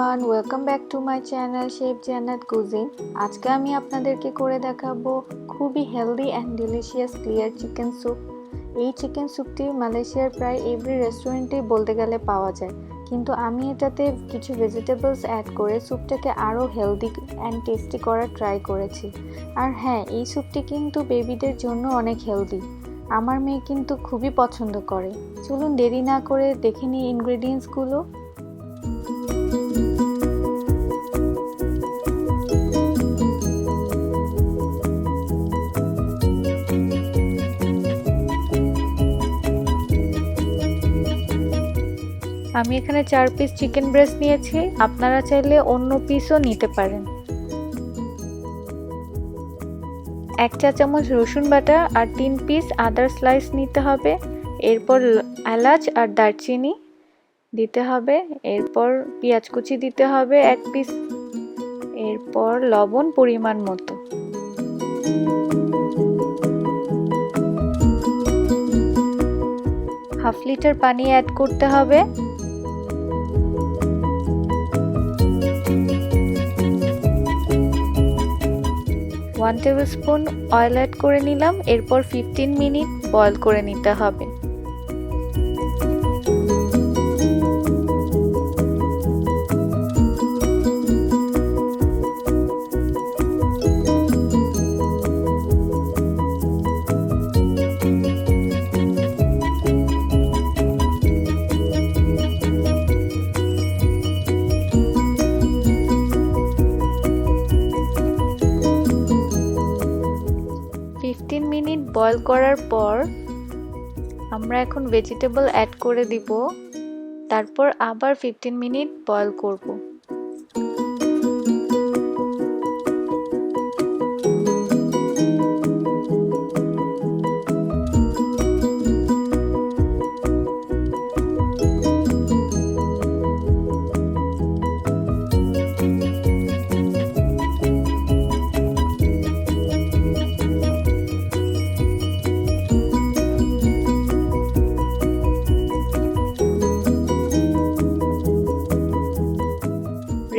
Everyone, welcome back to my channel chef জান্নাত cuisine. আজকে আমি আপনাদেরকে করে দেখাবো খুবই healthy and delicious clear chicken soup. এই চিকেন স্যুপটি মালয়েশিয়ার প্রায় এভরি রেস্টুরেন্টেই বলতে গেলে পাওয়া যায়, কিন্তু আমি এটাতে কিছু ভেজিটেবলস অ্যাড করে স্যুপটাকে আরও হেলদি অ্যান্ড টেস্টি করার ট্রাই করেছি। আর হ্যাঁ, এই স্যুপটি কিন্তু বেবিদের জন্য অনেক হেলদি। আমার মেয়ে কিন্তু খুবই পছন্দ করে। চলুন দেরি না করে দেখে নিই ইনগ্রেডিয়েন্টসগুলো। আমি এখানে 4 পিস চিকেন ব্রেস্ট নিয়েছি, আপনারা চাইলে অন্য পিসও নিতে পারেন। 1 চা চামচ রসুন বাটা আর 3 পিস আদার স্লাইস নিতে হবে। এরপর এলাচ আর দারচিনি দিতে হবে। এরপর পেঁয়াজ কুচি দিতে হবে 1 পিস। এরপর লবণ পরিমাণ মতো। হাফ লিটার পানি অ্যাড করতে হবে। One tablespoon oil add করে নিলাম। এরপর 15 মিনিট বয়েল করে নিতে হবে। মিনিট বয়েল করার পর আমরা এখন ভেজিটেবল অ্যাড করে দিব। তারপর আবার 15 মিনিট বয়েল করব।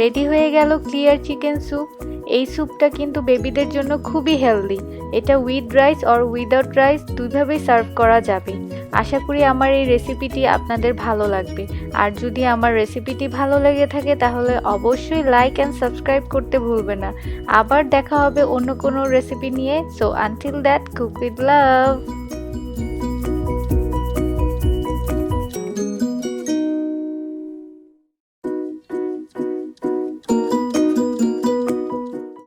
রেডি হয়ে গেল ক্লিয়ার চিকেন স্যুপ। এই স্যুপটা কিন্তু বেবিদের জন্য খুবই হেলদি। এটা with rice or without rice দুইভাবেই সার্ভ করা যাবে। আশা করি আমার এই রেসিপিটি আপনাদের ভালো লাগবে। আর যদি আমার রেসিপিটি ভালো লেগে থাকে তাহলে অবশ্যই লাইক অ্যান্ড সাবস্ক্রাইব করতে ভুলবেন না। আবার দেখা হবে অন্য কোনো রেসিপি নিয়ে। So until that, cook with love.